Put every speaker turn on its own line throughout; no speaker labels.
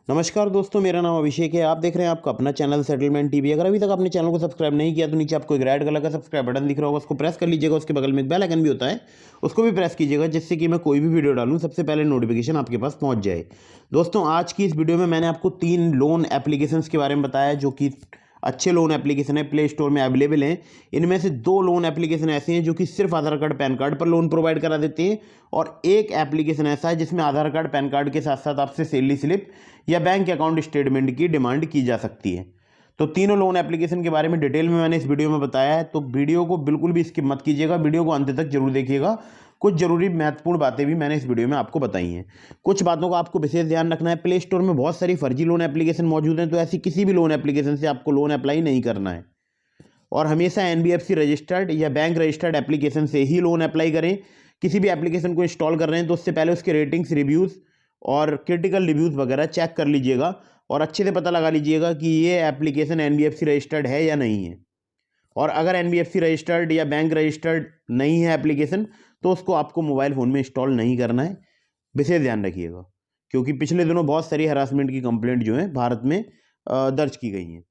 नमस्कार दोस्तों, मेरा नाम अभिषेक है। आप देख रहे हैं आपका अपना चैनल सेटलमेंट टीवी। अगर अभी तक आपने चैनल को सब्सक्राइब नहीं किया तो नीचे आपको एक रेड कलर का सब्सक्राइब बटन दिख रहा होगा, उसको प्रेस कर लीजिएगा। उसके बगल में एक बेल आइकन भी होता है, उसको भी प्रेस कीजिएगा, जिससे कि मैं कोई भी वीडियो डालूं सबसे पहले नोटिफिकेशन आपके पास पहुंच जाए। दोस्तों, आज की इस वीडियो में मैंने आपको 3 लोन एप्लीकेशंस के बारे में बताया जो कि अच्छे लोन एप्लीकेशन है, प्ले स्टोर में अवेलेबल हैं। इनमें से 2 लोन एप्लीकेशन ऐसे हैं जो कि सिर्फ आधार कार्ड पैन कार्ड पर लोन प्रोवाइड करा देते हैं, और एक एप्लीकेशन ऐसा है जिसमें आधार कार्ड पैन कार्ड के साथ साथ आपसे सैलरी स्लिप या बैंक अकाउंट स्टेटमेंट की डिमांड की जा सकती है। तो तीनों लोन एप्लीकेशन के बारे में डिटेल में मैंने इस वीडियो में बताया है, तो वीडियो को बिल्कुल भी स्किप मत कीजिएगा, वीडियो को अंत तक जरूर देखिएगा। कुछ जरूरी महत्वपूर्ण बातें भी मैंने इस वीडियो में आपको बताई हैं। कुछ बातों का आपको विशेष ध्यान रखना है। प्ले स्टोर में बहुत सारी फर्जी लोन एप्लीकेशन मौजूद हैं, तो ऐसी किसी भी लोन एप्लीकेशन से आपको लोन अप्लाई नहीं करना है, और हमेशा एनबीएफसी रजिस्टर्ड या बैंक रजिस्टर्ड एप्लीकेशन से ही लोन अप्लाई करें। किसी भी एप्लीकेशन को इंस्टॉल कर रहे हैं तो उससे पहले उसके रेटिंग्स, रिव्यूज़ और क्रिटिकल रिव्यूज़ वगैरह चेक कर लीजिएगा, और अच्छे से पता लगा लीजिएगा कि ये एप्लीकेशन एनबीएफसी रजिस्टर्ड है या नहीं है। और अगर एनबीएफसी रजिस्टर्ड या बैंक रजिस्टर्ड नहीं है एप्लीकेशन, तो उसको आपको मोबाइल फ़ोन में इंस्टॉल नहीं करना है। विशेष ध्यान रखिएगा, क्योंकि पिछले दिनों बहुत सारी हरासमेंट की कंप्लेंट जो है भारत में दर्ज की गई हैं।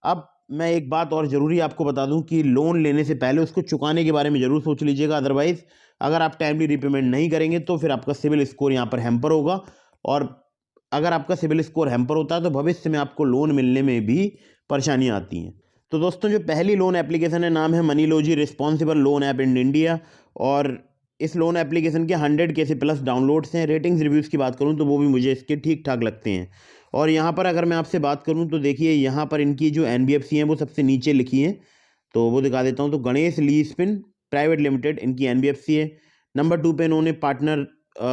अब मैं एक बात और ज़रूरी आपको बता दूं कि लोन लेने से पहले उसको चुकाने के बारे में ज़रूर सोच लीजिएगा। अदरवाइज़ अगर आप टाइमली रिपेमेंट नहीं करेंगे तो फिर आपका सिविल स्कोर यहाँ पर हैम्पर होगा, और अगर आपका सिविल स्कोर हैम्पर होता है तो भविष्य में आपको लोन मिलने में भी परेशानियाँ आती हैं। तो दोस्तों, जो पहली लोन एप्लीकेशन है, नाम है Moneylogy responsible loan app in India, और इस लोन एप्लीकेशन के 100 के से प्लस डाउनलोड्स हैं। रेटिंग्स, रिव्यूज़ की बात करूँ तो वो भी मुझे इसके ठीक ठाक लगते हैं। और यहाँ पर अगर मैं आपसे बात करूँ तो देखिए, यहाँ पर इनकी जो एनबीएफसी हैं वो सबसे नीचे लिखी हैं, तो वो दिखा देता हूँ। तो गणेश लीजपिन प्राइवेट लिमिटेड इनकी एनबीएफसी है। नंबर 2 पे इन्होंने पार्टनर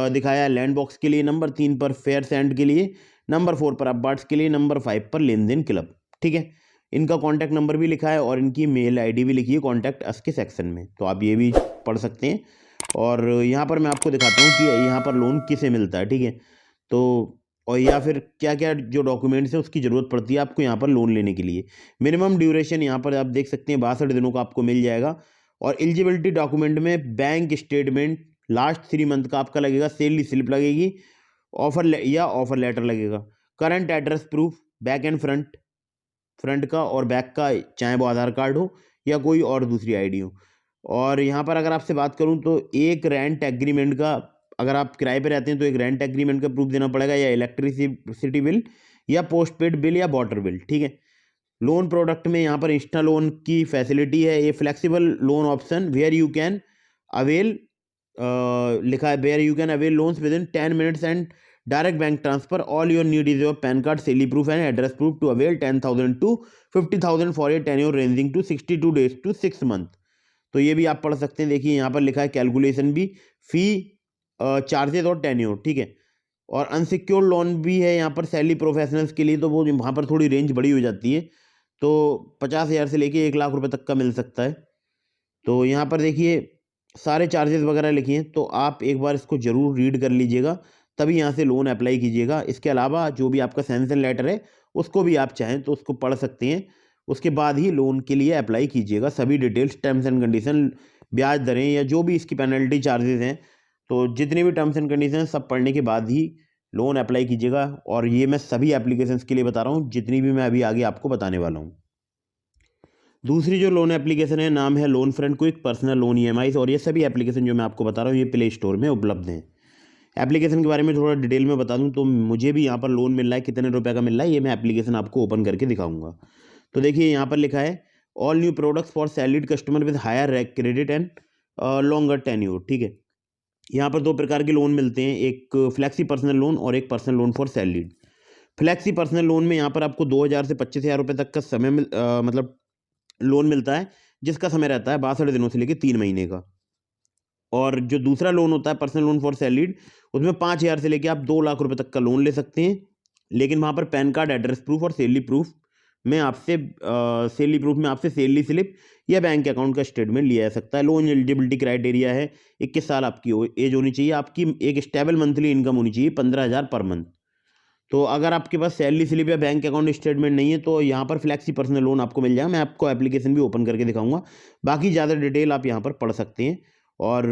दिखाया लैंड बॉक्स के लिए, नंबर 3 पर फेयर सैंड के लिए, नंबर 4 पर अपबार्ट्स के लिए, नंबर 5 पर लेन देन क्लब। ठीक है, इनका कॉन्टैक्ट नंबर भी लिखा है और इनकी मेल आईडी भी लिखी है कॉन्टैक्ट अस के सेक्शन में, तो आप ये भी पढ़ सकते हैं। और यहाँ पर मैं आपको दिखाता हूँ कि यहाँ पर लोन किसे मिलता है। ठीक है, तो और या फिर क्या क्या जो डॉक्यूमेंट्स हैं उसकी ज़रूरत पड़ती है आपको यहाँ पर लोन लेने के लिए। मिनिमम ड्यूरेशन यहाँ पर आप देख सकते हैं 62 दिनों का आपको मिल जाएगा। और एलिजिबिलिटी डॉक्यूमेंट में बैंक स्टेटमेंट लास्ट 3 मंथ का आपका लगेगा, सैलरी स्लिप लगेगी, ऑफर लेटर लगेगा, current address proof back and front का और बैक का, चाहे वो आधार कार्ड हो या कोई और दूसरी आईडी हो। और यहाँ पर अगर आपसे बात करूँ तो एक रेंट एग्रीमेंट का, अगर आप किराए पे रहते हैं तो एक रेंट एग्रीमेंट का प्रूफ देना पड़ेगा, या इलेक्ट्रिसिटी बिल या पोस्टपेड बिल या वाटर बिल। ठीक है, लोन प्रोडक्ट में यहाँ पर इंस्टा लोन की फैसिलिटी है, ये flexible loan option where you can avail, लिखा है where you can avail loans within 10 minutes and direct bank transfer. All your need is your PAN card, salary proof and address proof to avail 10,000 to 50,000 for a tenure ranging to 62 days to 6 month. तो ये भी आप पढ़ सकते हैं। देखिए यहाँ पर लिखा है कैलकुलेशन भी, फी, चार्जेस और टेन्योर। ठीक है, और अनसिक्योर्ड लोन भी है यहाँ पर सैलरी प्रोफेशनल्स के लिए, तो वो वहाँ पर थोड़ी रेंज बड़ी हो जाती है, तो 50,000 से लेके 1 लाख रुपए तक का मिल सकता है। तो यहाँ पर देखिए सारे चार्जेस वगैरह लिखे हैं, तो आप एक बार इसको ज़रूर रीड कर लीजिएगा, तभी यहाँ से लोन अप्लाई कीजिएगा। इसके अलावा जो भी आपका सैंक्शन लेटर है उसको भी आप चाहें तो उसको पढ़ सकते हैं, उसके बाद ही लोन के लिए अप्लाई कीजिएगा। सभी डिटेल्स, टर्म्स एंड कंडीशन, ब्याज दरें या जो भी इसकी पेनल्टी चार्जेस हैं, तो जितने भी टर्म्स एंड कंडीशन हैं सब पढ़ने के बाद ही लोन अप्लाई कीजिएगा। और ये मैं सभी एप्लीकेशंस के लिए बता रहा हूँ, जितनी भी मैं अभी आगे आपको बताने वाला हूँ। दूसरी जो लोन एप्लीकेशन है, नाम है loan front quick personal loan EMI, और ये सभी एप्लीकेशन जो मैं आपको बता रहा हूँ ये प्ले स्टोर में उपलब्ध हैं। एप्लीकेशन के बारे में थोड़ा डिटेल में बता दूं तो मुझे भी यहाँ पर लोन मिल रहा है, कितने रुपए का मिल रहा है ये मैं एप्लीकेशन आपको ओपन करके दिखाऊंगा। तो देखिए यहाँ पर लिखा है all new products for salaried customer with higher credit and longer tenure. ठीक है, यहाँ पर 2 प्रकार के लोन मिलते हैं, एक फ्लैक्सी पर्सनल लोन और एक personal loan for salaried. Flexi personal loan में यहाँ पर आपको 2,000 से 25,000 रुपये तक का समय मतलब लोन मिलता है, जिसका समय रहता है 62 दिनों से लेकर 3 महीने का। और जो दूसरा लोन होता है पर्सनल लोन फॉर सैलरीड, उसमें 5,000 से लेकर आप 2 लाख रुपए तक का लोन ले सकते हैं, लेकिन वहाँ पर पैन कार्ड, एड्रेस प्रूफ और सैलरी प्रूफ में आपसे सैलरी स्लिप या बैंक अकाउंट का स्टेटमेंट लिया जा सकता है। लोन एलिजिबिलिटी क्राइटेरिया है 21 साल आपकी एज होनी चाहिए, आपकी एक स्टेबल मंथली इनकम होनी चाहिए 15,000 पर मंथ। तो अगर आपके पास सैलरी स्लिप या बैंक अकाउंट स्टेटमेंट नहीं है तो यहाँ पर फ्लैक्सी पर्सनल लोन आपको मिल जाएगा। मैं आपको एप्लीकेशन भी ओपन करके दिखाऊंगा, बाकी ज़्यादा डिटेल आप यहाँ पर पढ़ सकते हैं। और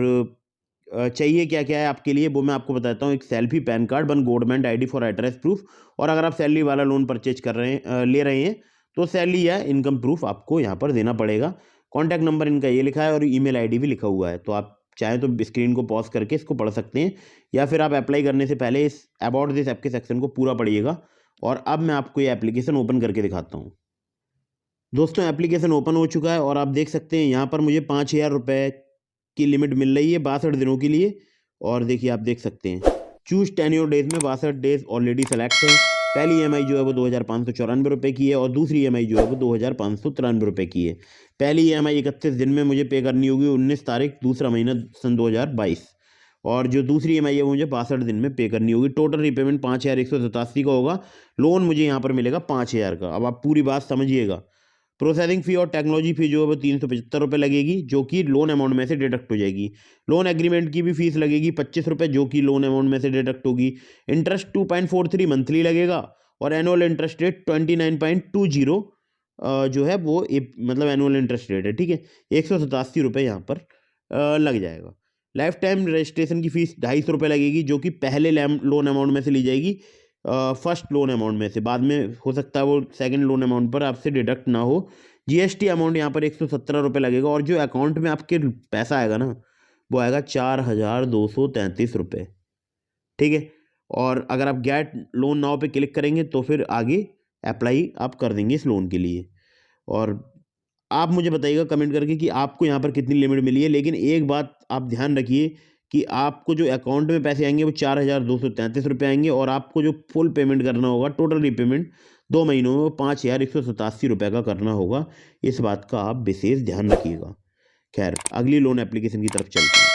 चाहिए क्या क्या है आपके लिए वो मैं आपको बताता हूँ। एक selfie pan card, 1 government ID for address proof, और अगर आप सैलरी वाला लोन परचेज कर रहे हैं ले रहे हैं तो सैलरी या इनकम प्रूफ आपको यहाँ पर देना पड़ेगा। कॉन्टैक्ट नंबर इनका ये लिखा है और ईमेल आईडी भी लिखा हुआ है, तो आप चाहें तो स्क्रीन को पॉज करके इसको पढ़ सकते हैं, या फिर आप अप्लाई करने से पहले इस अबाउट दिस ऐप के सेक्शन को पूरा पढ़िएगा। और अब मैं आपको ये एप्लीकेशन ओपन करके दिखाता हूँ। दोस्तों एप्लीकेशन ओपन हो चुका है और आप देख सकते हैं यहाँ पर मुझे 5,000 रुपये की लिमिट मिल रही है 62 दिनों के लिए। और देखिए आप देख सकते हैं चूज टेन्योर डेज में 62 डेज ऑलरेडी सेलेक्ट है। पहली EMI जो है वो 2,594 रुपये की है और दूसरी EMI जो है वो 2,593 रुपये की है। पहली EMI 31 दिन में मुझे पे करनी होगी, 19 तारीख दूसरा महीना सन 2022, और जो दूसरी EMI है वो मुझे 62 दिन में पे करनी होगी। टोटल रिपेमेंट 5,187 का होगा। लोन मुझे यहाँ पर मिलेगा 5,000 का। अब आप पूरी बात समझिएगा। प्रोसेसिंग फ़ी और टेक्नोलॉजी फ़ी जो है वो 375 रुपये लगेगी, जो कि लोन अमाउंट में से डिडक्ट हो जाएगी। लोन एग्रीमेंट की भी फीस लगेगी 25 रुपये, जो कि लोन अमाउंट में से डिडक्ट होगी। इंटरेस्ट 2.43 मंथली लगेगा और एनुअल इंटरेस्ट रेट 29.20 जो है वो मतलब एनुअल इंटरेस्ट रेट है, ठीक है। 187 रुपये यहाँ पर लग जाएगा। लाइफ टाइम रजिस्ट्रेशन की फ़ीस 250 रुपये लगेगी, जो कि पहले लोन अमाउंट में से ली जाएगी, फर्स्ट लोन अमाउंट में से। बाद में हो सकता है वो सेकंड लोन अमाउंट पर आपसे डिडक्ट ना हो। GST अमाउंट यहाँ पर 117 रुपये लगेगा, और जो अकाउंट में आपके पैसा आएगा ना वो आएगा 4,233 रुपये, ठीक है। और अगर आप गेट लोन नाउ पे क्लिक करेंगे तो फिर आगे अप्लाई आप कर देंगे इस लोन के लिए। और आप मुझे बताइएगा कमेंट करके कि आपको यहाँ पर कितनी लिमिट मिली है। लेकिन एक बात आप ध्यान रखिए कि आपको जो अकाउंट में पैसे आएंगे वो 4,233 रुपये आएंगे, और आपको जो फुल पेमेंट करना होगा, टोटल रीपेमेंट 2 महीनों में, वो 5,187 रुपये का करना होगा। इस बात का आप विशेष ध्यान रखिएगा। खैर अगली लोन एप्लीकेशन की तरफ चलते हैं।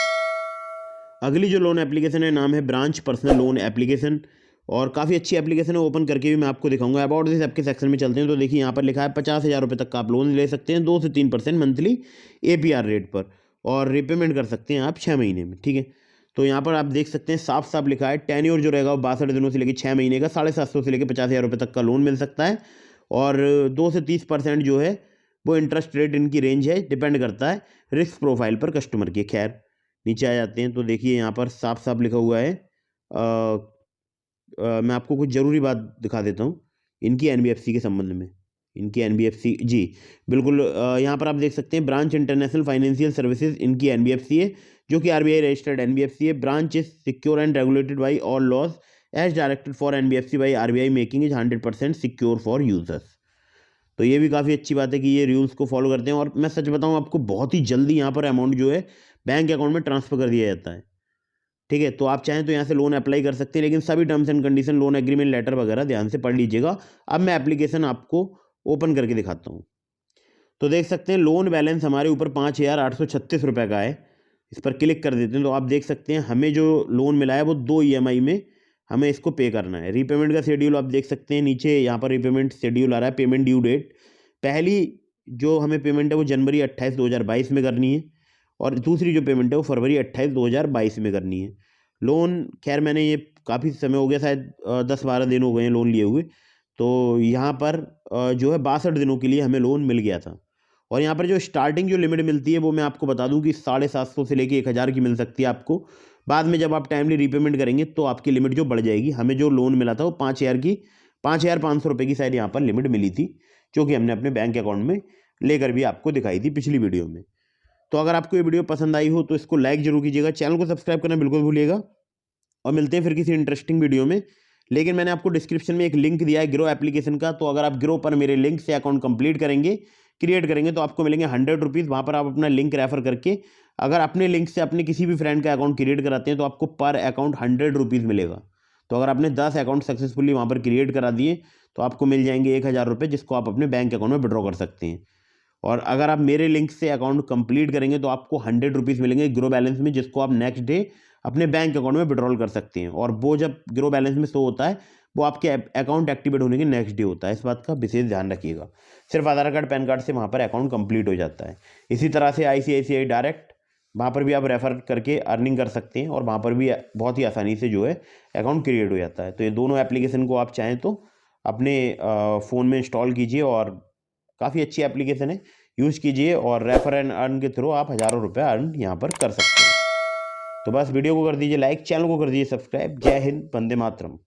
अगली जो लोन एप्लीकेशन है नाम है ब्रांच पर्सनल लोन एप्लीकेशन, और काफ़ी अच्छी एप्लीकेशन है। ओपन करके भी मैं आपको दिखाऊंगा। अबाउट दिस ऐप के सेक्शन में चलते हैं तो देखिए यहाँ पर लिखा है 50,000 रुपये तक का आप लोन ले सकते हैं 2 से 3% मंथली APR रेट पर, और रिपेमेंट कर सकते हैं आप 6 महीने में, ठीक है। तो यहाँ पर आप देख सकते हैं साफ साफ लिखा है टेन्योर जो रहेगा वो 62 दिनों से लेकर 6 महीने का 750 से लेकर 50,000 रुपये तक का लोन मिल सकता है, और 2 से 30% जो है वो इंटरेस्ट रेट इनकी रेंज है, डिपेंड करता है रिस्क प्रोफाइल पर कस्टमर की। खैर नीचे आ जाते हैं तो देखिए यहाँ पर साफ साफ लिखा हुआ है। मैं आपको कुछ ज़रूरी बात दिखा देता हूँ इनकी NBFC के संबंध में। इनकी NBFC जी बिल्कुल, यहाँ पर आप देख सकते हैं ब्रांच इंटरनेशनल फाइनेंशियल सर्विसेज इनकी NBFC है, जो कि RBI रजिस्टर्ड NBFC है। Branch is secure and regulated by all laws as directed for NBFC by RBI, making is 100% secure for users. तो ये भी काफ़ी अच्छी बात है कि ये रूल्स को फॉलो करते हैं, और मैं सच बताऊँ आपको बहुत ही जल्दी यहाँ पर अमाउंट जो है बैंक अकाउंट में ट्रांसफ़र कर दिया जाता है, ठीक है। तो आप चाहें तो यहाँ से लोन अप्लाई कर सकते हैं, लेकिन सभी terms and condition, loan agreement letter वगैरह ध्यान से पढ़ लीजिएगा। अब मैं एप्लीकेशन आपको ओपन करके दिखाता हूँ। तो देख सकते हैं लोन बैलेंस हमारे ऊपर 5,836 रुपये का है। इस पर क्लिक कर देते हैं तो आप देख सकते हैं हमें जो लोन मिला है वो 2 EMI में हमें इसको पे करना है। रीपेमेंट का शेड्यूल आप देख सकते हैं नीचे, यहाँ पर रीपेमेंट शेड्यूल आ रहा है। पेमेंट ड्यू डेट, पहली जो हमें पेमेंट है वो जनवरी 28, 2022 में करनी है, और दूसरी जो पेमेंट है वो फरवरी 28, 2022 में करनी है। लोन खैर मैंने ये काफ़ी समय हो गया, शायद 10-12 दिन हो गए हैं लोन लिए हुए। तो यहाँ पर जो है 62 दिनों के लिए हमें लोन मिल गया था। और यहाँ पर जो स्टार्टिंग जो लिमिट मिलती है वो मैं आपको बता दूं कि 750 से लेके 1,000 की मिल सकती है आपको। बाद में जब आप टाइमली रीपेमेंट करेंगे तो आपकी लिमिट जो बढ़ जाएगी। हमें जो लोन मिला था वो 5,000 की 5,500 रुपये की शायद यहाँ पर लिमिट मिली थी, जो कि हमने अपने बैंक अकाउंट में लेकर भी आपको दिखाई थी पिछली वीडियो में। तो अगर आपको ये वीडियो पसंद आई हो तो इसको लाइक जरूर कीजिएगा, चैनल को सब्सक्राइब करना बिल्कुल भूलिएगा, और मिलते हैं फिर किसी इंटरेस्टिंग वीडियो में। लेकिन मैंने आपको डिस्क्रिप्शन में एक लिंक दिया है ग्रो एप्लीकेशन का, तो अगर आप ग्रो पर मेरे लिंक से अकाउंट कंप्लीट करेंगे, क्रिएट करेंगे, तो आपको मिलेंगे 100 रुपीज़। वहाँ पर आप अपना लिंक रेफर करके अगर अपने लिंक से अपने किसी भी फ्रेंड का अकाउंट क्रिएट कराते हैं तो आपको पर अकाउंट 100 रुपीज़ मिलेगा। तो अगर आपने 10 अकाउंट सक्सेसफुली वहाँ पर क्रिएट करा दिए तो आपको मिल जाएंगे 1,000 रुपये, जिसको आप अपने बैंक अकाउंट में विड्रॉ कर सकते हैं। और अगर आप मेरे लिंक से अकाउंट कंप्लीट करेंगे तो आपको 100 रुपीज़ मिलेंगे ग्रो बैलेंस में, जिसको आप नेक्स्ट डे अपने बैंक अकाउंट में विड्रॉल कर सकते हैं। और वो जब ग्रो बैलेंस में शो होता है वो आपके अकाउंट एक्टिवेट होने के नेक्स्ट डे होता है। इस बात का विशेष ध्यान रखिएगा। सिर्फ आधार कार्ड पैन कार्ड से वहाँ पर अकाउंट कंप्लीट हो जाता है। इसी तरह से ICICI डायरेक्ट, वहाँ पर भी आप रेफ़र करके अर्निंग कर सकते हैं, और वहाँ पर भी बहुत ही आसानी से जो है अकाउंट क्रिएट हो जाता है। तो ये दोनों एप्लीकेशन को आप चाहें तो अपने फ़ोन में इंस्टॉल कीजिए, और काफ़ी अच्छी एप्लीकेशन है, यूज़ कीजिए, और रेफर एंड अर्न के थ्रू आप हज़ारों रुपये अर्न यहाँ पर कर सकते हैं। तो बस वीडियो को कर दीजिए लाइक, चैनल को कर दीजिए सब्सक्राइब। जय हिंद, वंदे मातरम।